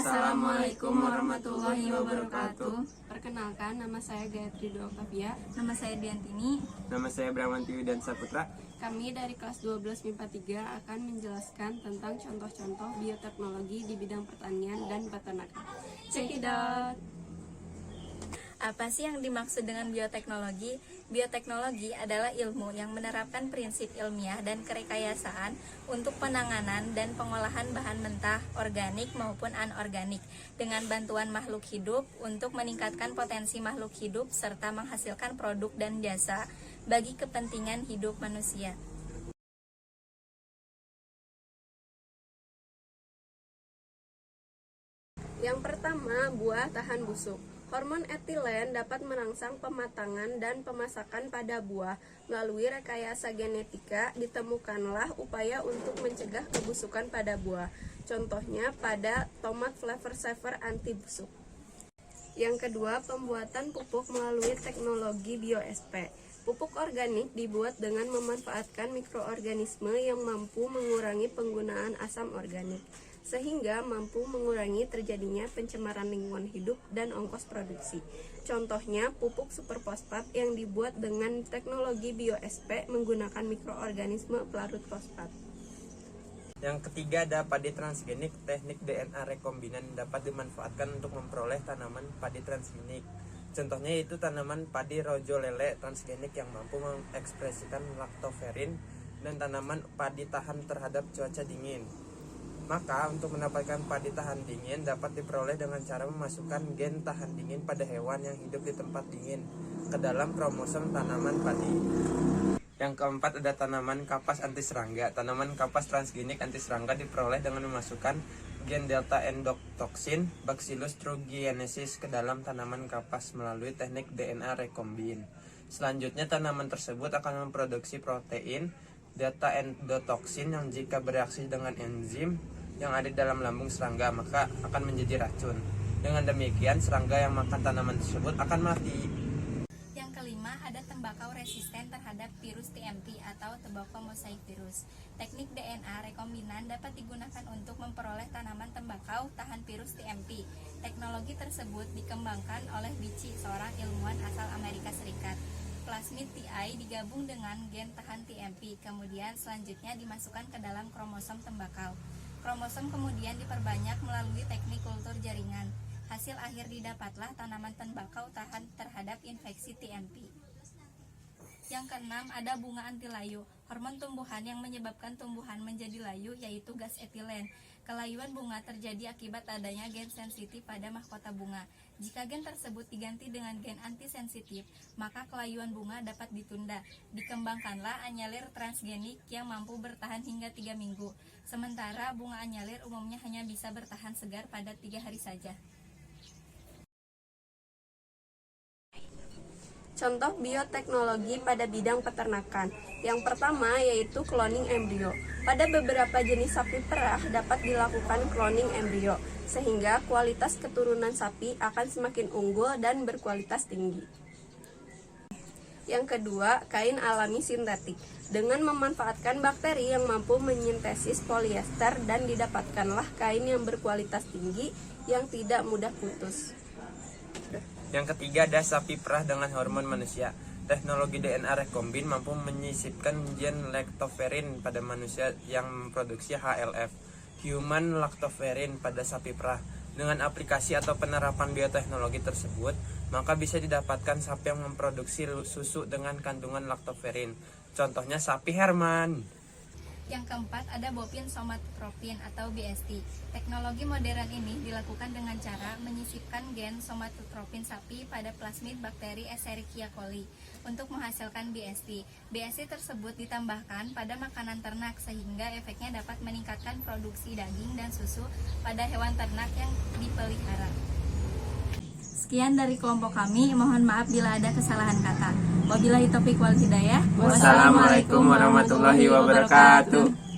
Assalamualaikum warahmatullahi wabarakatuh. Perkenalkan, nama saya Gayatri Dwi Oktavia. Nama saya Diantini. Nama saya Bramanti Widiansa Putra. Kami dari kelas 12 MIPA 3 akan menjelaskan tentang contoh-contoh bioteknologi di bidang pertanian dan peternakan. Check it out! Apa sih yang dimaksud dengan bioteknologi? Bioteknologi adalah ilmu yang menerapkan prinsip ilmiah dan kerekayasaan untuk penanganan dan pengolahan bahan mentah, organik maupun anorganik, dengan bantuan makhluk hidup untuk meningkatkan potensi makhluk hidup serta menghasilkan produk dan jasa bagi kepentingan hidup manusia. Yang pertama, buah tahan busuk. Hormon etilen dapat merangsang pematangan dan pemasakan pada buah. Melalui rekayasa genetika, ditemukanlah upaya untuk mencegah kebusukan pada buah. Contohnya pada tomat flavor saver anti busuk. Yang kedua, pembuatan pupuk melalui teknologi BioSP. Pupuk organik dibuat dengan memanfaatkan mikroorganisme yang mampu mengurangi penggunaan asam organik, sehingga mampu mengurangi terjadinya pencemaran lingkungan hidup dan ongkos produksi. Contohnya, pupuk superfosfat yang dibuat dengan teknologi BioSP menggunakan mikroorganisme pelarut fosfat. Yang ketiga ada padi transgenik. Teknik DNA rekombinan dapat dimanfaatkan untuk memperoleh tanaman padi transgenik. Contohnya yaitu tanaman padi rojo lele transgenik yang mampu mengekspresikan laktoferin dan tanaman padi tahan terhadap cuaca dingin. Maka untuk mendapatkan padi tahan dingin dapat diperoleh dengan cara memasukkan gen tahan dingin pada hewan yang hidup di tempat dingin ke dalam kromosom tanaman padi. Yang keempat ada tanaman kapas anti serangga. Tanaman kapas transgenik anti serangga diperoleh dengan memasukkan gen delta endotoksin Bacillus thuringiensis ke dalam tanaman kapas melalui teknik DNA rekombin. Selanjutnya tanaman tersebut akan memproduksi protein delta endotoksin yang jika bereaksi dengan enzim yang ada di dalam lambung serangga maka akan menjadi racun. Dengan demikian serangga yang makan tanaman tersebut akan mati. Yang kelima, ada tembakau resisten terhadap virus TMP atau tobacco mosaic virus. Teknik DNA rekombinan dapat digunakan untuk memperoleh tanaman tembakau tahan virus TMP. Teknologi tersebut dikembangkan oleh Bici, seorang ilmuwan asal Amerika Serikat. Plasmid TI digabung dengan gen tahan TMP, kemudian selanjutnya dimasukkan ke dalam kromosom tembakau. Kromosom kemudian diperbanyak melalui teknik kultur jaringan. Hasil akhir didapatlah tanaman tembakau tahan terhadap infeksi TMP. Yang keenam, ada bunga anti layu. Hormon tumbuhan yang menyebabkan tumbuhan menjadi layu yaitu gas etilen. Kelayuan bunga terjadi akibat adanya gen sensitif pada mahkota bunga. Jika gen tersebut diganti dengan gen antisensitif, maka kelayuan bunga dapat ditunda. Dikembangkanlah anyalir transgenik yang mampu bertahan hingga 3 minggu. Sementara bunga anyalir umumnya hanya bisa bertahan segar pada 3 hari saja. Contoh bioteknologi pada bidang peternakan. Yang pertama yaitu cloning embrio. Pada beberapa jenis sapi perah dapat dilakukan cloning embrio, sehingga kualitas keturunan sapi akan semakin unggul dan berkualitas tinggi. Yang kedua, kain alami sintetik. Dengan memanfaatkan bakteri yang mampu menyintesis polyester dan didapatkanlah kain yang berkualitas tinggi yang tidak mudah putus. Yang ketiga ada sapi perah dengan hormon manusia. Teknologi DNA rekombin mampu menyisipkan gen laktoferin pada manusia yang memproduksi HLF, human lactoferrin, pada sapi perah. Dengan aplikasi atau penerapan bioteknologi tersebut, maka bisa didapatkan sapi yang memproduksi susu dengan kandungan laktoferin. Contohnya sapi Herman. Yang keempat, ada bovin somatotropin atau BST. Teknologi modern ini dilakukan dengan cara menyisipkan gen somatotropin sapi pada plasmid bakteri Escherichia coli untuk menghasilkan BST. BST tersebut ditambahkan pada makanan ternak sehingga efeknya dapat meningkatkan produksi daging dan susu pada hewan ternak yang dipelihara. Sekian dari kelompok kami, mohon maaf bila ada kesalahan kata. Wabillahi taufiq wal hidayah. Wassalamualaikum warahmatullahi wabarakatuh.